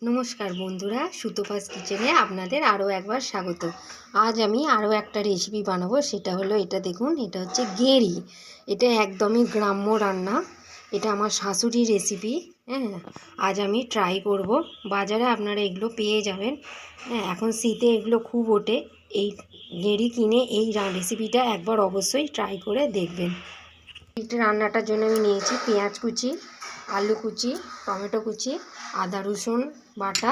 নমস্কার বন্ধুরা, সুতোপাস কিচেনে আপনাদের আরও একবার স্বাগত। আজ আমি আরও একটা রেসিপি বানাবো, সেটা হলো এটা দেখুন, এটা হচ্ছে গেঁড়ি। এটা একদমই গ্রাম্য রান্না, এটা আমার শাশুড়ির রেসিপি। হ্যাঁ, আজ আমি ট্রাই করব। বাজারে আপনারা এগুলো পেয়ে যাবেন। হ্যাঁ, এখন শীতে এগুলো খুব ওঠে। এই গেঁড়ি কিনে এই রেসিপিটা একবার অবশ্যই ট্রাই করে দেখবেন। এটা রান্নাটার জন্য আমি নিয়েছি পেঁয়াজ কুচি, আলু কুচি, টমেটো কুচি, আদা রসুন বাটা,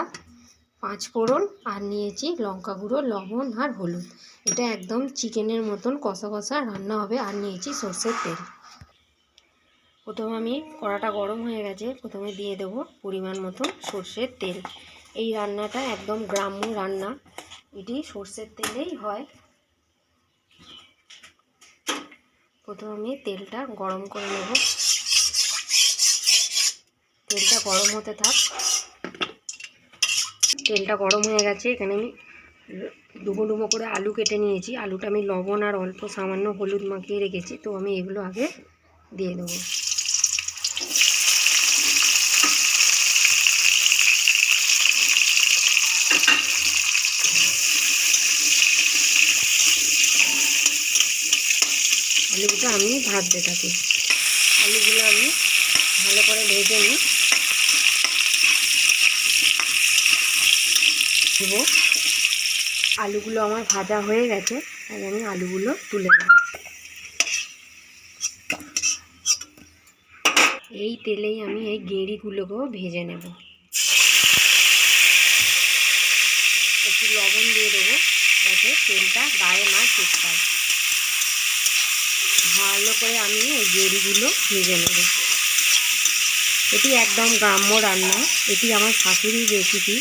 5 ফোড়ন, আর নিয়েছি লঙ্কা গুঁড়ো, লবণ আর হলুদ। এটা একদম চিকেনের মতন কষা কষা রান্না হবে। আর নিয়েছি সর্ষের তেল। প্রথমে আমি কড়াটা গরম হয়ে গেছে, প্রথমে দিয়ে দেব পরিমাণ মতন সর্ষের তেল। এই রান্নাটা একদম গ্রাম্য রান্না, এটি সর্ষের তেলেই হয়। প্রথমে আমি তেলটা গরম করে নেব। তেলটা গরম হতে থাক। তেলটা গরম হয়ে গেছে, এখানে আমি ডুবো ডুবো করে আলু কেটে নিয়েছি। আলুটা আমি লবণ আর অল্প সামান্য হলুদ মাখিয়ে রেখেছি, তো আমি এগুলো আগে দিয়ে দেবো। আলুটা আমি ভাজতে থাকি। আলুগুলো আমি ভালো করে ভেজে নিই। আলুগুলো আমার ভাজা হয়ে গেছে, তাই আমি আলুগুলো তুলে নেব। এই তেলেই আমি এই গেঁড়িগুলোকেও ভেজে নেব। একটু লবণ দিয়ে দেবো যাতে তেলটা গায়ে না চিটকায়। ভালো করে আমি এই গেঁড়িগুলো ভেজে নেব। এটি একদম গ্রাম্য রান্না, এটি আমার শাশুড়ির রেসিপি।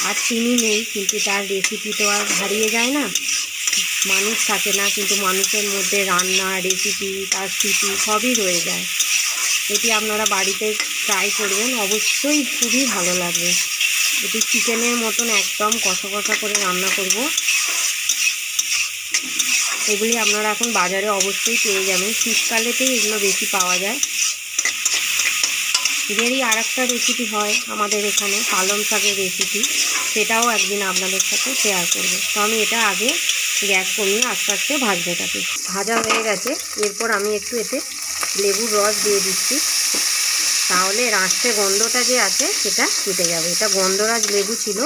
আর তিনি নেই, কিন্তু তার রেসিপি তো আর হারিয়ে যায় না। মানুষ থাকে না, কিন্তু মানুষের মধ্যে রান্না, রেসিপি, তার স্মৃতি সবই রয়ে যায়। এটি আপনারা বাড়িতে ট্রাই করবেন, অবশ্যই খুবই ভালো লাগবে। এটি চিকেনের মতন একদম কষা কষা করে রান্না করব। এগুলি আপনারা এখন বাজারে অবশ্যই পেয়ে যাবেন, শীতকালেতেই এগুলো বেশি পাওয়া যায়। এদেরই আর একটা রেসিপি হয় আমাদের এখানে, পালং শাকের রেসিপি, সেটাও একদিন আপনাদের সাথে শেয়ার করব। তো আমি এটা আগে গ্যাস কমিয়ে আস্তে আস্তে ভাজতে থাকি। ভাজা হয়ে গেছে, এরপর আমি একটু এতে লেবুর রস দিয়ে দিচ্ছি, তাহলে আঁশটে গন্ধটা যে আছে সেটা কেটে যাবে। এটা গন্ধরাজ লেবু ছিল,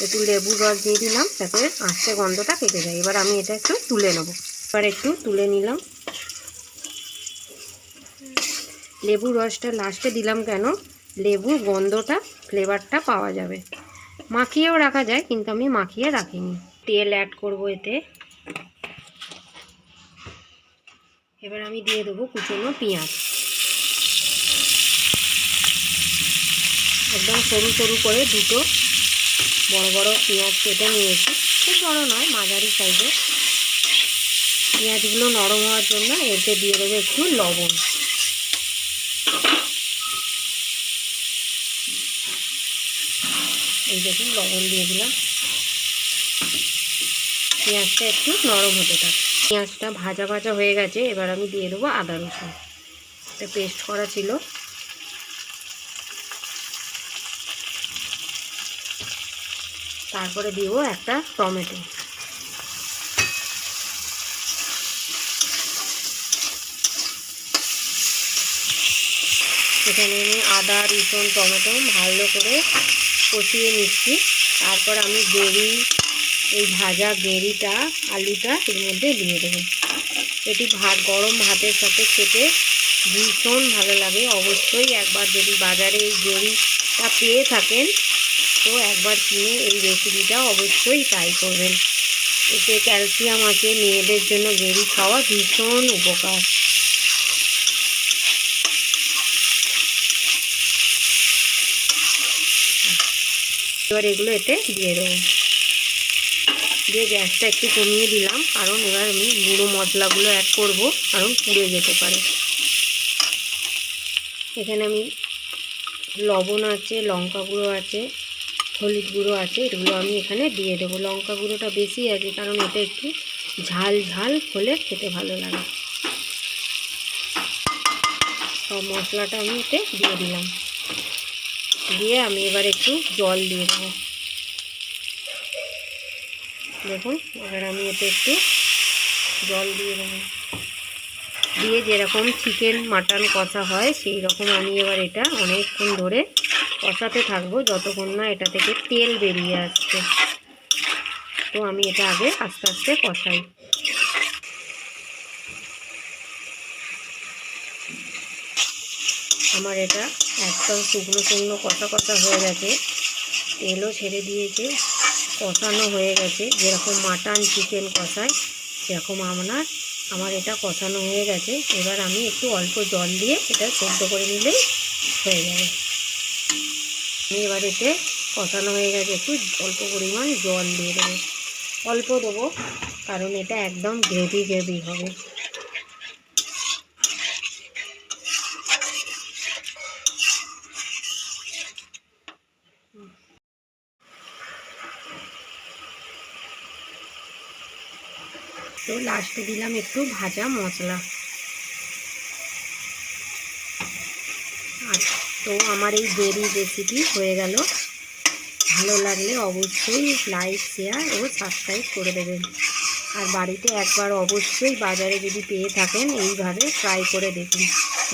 একটু লেবুর রস দিয়ে দিলাম যাতে আঁশটে গন্ধটা কেটে যায়। এবার আমি এটা একটু তুলে নেব। এবার একটু তুলে নিলাম। লেবুর রসটা লাস্টে দিলাম কেন, লেবুর গন্ধটা, ফ্লেভারটা পাওয়া যাবে। মাখিয়েও রাখা যায়, কিন্তু আমি মাখিয়ে রাখিনি। তেল অ্যাড করব এতে। এবার আমি দিয়ে দেবো কুচনো পেঁয়াজ। একদম সরু সরু করে দুটো বড় বড় পেঁয়াজ কেটে নিয়েছি, খুব বড় নয়, মাঝারি সাইজের। পেঁয়াজগুলো নরম হওয়ার জন্য এতে দিয়ে দেবো একটু লবণ। এই দেখুন, লবণ দিয়ে দিলাম। পেঁয়াজটা একটু নরম হতে থাক। পেঁয়াজটা ভাজা ভাজা হয়ে গেছে, এবার আমি দিয়ে দেবো আদা রসুন। এটা পেস্ট করা ছিল। তারপরে দিব একটা টমেটো। এখানে আমি আদা রসুন টমেটো ভালো করে কষিয়ে নিচ্ছি। তারপর আমি এই ভাজা গেঁড়িটা, আলুটা এর মধ্যে দিয়ে দেবো। এটি গরম ভাতের সাথে খেতে ভীষণ ভালো লাগে। অবশ্যই একবার যদি বাজারে এই গেঁড়িটা পেয়ে থাকেন, তো একবার কিনে এই রেসিপিটা অবশ্যই ট্রাই করবেন। এতে ক্যালসিয়াম আছে, মেয়েদের জন্য গেঁড়ি খাওয়া ভীষণ উপকার। এবার এগুলো এতে দিয়ে দেবো। দিয়ে গ্যাসটা একটু কমিয়ে দিলাম, কারণ এবার আমি গুঁড়ো মশলাগুলো অ্যাড করব, কারণ পুড়ে যেতে পারে। এখানে আমি লবণ আছে, লঙ্কা গুঁড়ো আছে, হলুদ গুঁড়ো আছে, এগুলো আমি এখানে দিয়ে দেবো। লঙ্কা গুঁড়োটা বেশি আছে, কারণ এটা একটু ঝাল ঝাল হলে খেতে ভালো লাগে। সব মশলাটা আমি এতে দিয়ে দিলাম। দিয়ে আমি এবার একটু জল দিয়ে দেবো। দেখুন এবার আমি এতে একটু জল দিয়ে দেবো, দিয়ে যেরকম চিকেন মাটন কষা হয় সেই রকম আমি এবার এটা অনেকক্ষণ ধরে কষাতে থাকবো যতক্ষণ না এটা থেকে তেল বেরিয়ে আসছে। তো আমি এটা আগে আস্তে আস্তে কষাই। আমার এটা একদম শুকনো শুকনো কষা কষা হয়ে গেছে, তেলও ছেড়ে দিয়েছে, কষানো হয়ে গেছে যেরকম মাটন চিকেন কষায় সেরকম আমার এটা কষানো হয়ে গেছে। এবার আমি একটু অল্প জল দিয়ে এটা সেদ্ধ করে নিলেই হয়ে যাবে। আমি এবার এতে কষানো হয়ে গেছে, একটু অল্প পরিমাণ জল দিয়ে দেবো, অল্প দেবো কারণ এটা একদম গ্রেভি গ্রেভি হবে। তো লাস্টে দিলাম একটু ভাজা মশলা। আচ্ছা, তো আমার এই গেরি রেসিপি হয়ে গেল। ভালো লাগলে অবশ্যই লাইক শেয়ার ও সাবস্ক্রাইব করে দেবেন। আর বাড়িতে একবার অবশ্যই বাজারে যদি পেয়ে থাকেন এইভাবে ট্রাই করে দেখুন,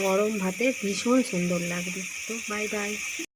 গরম ভাতে ভীষণ সুন্দর লাগবে। তো বাই বাই।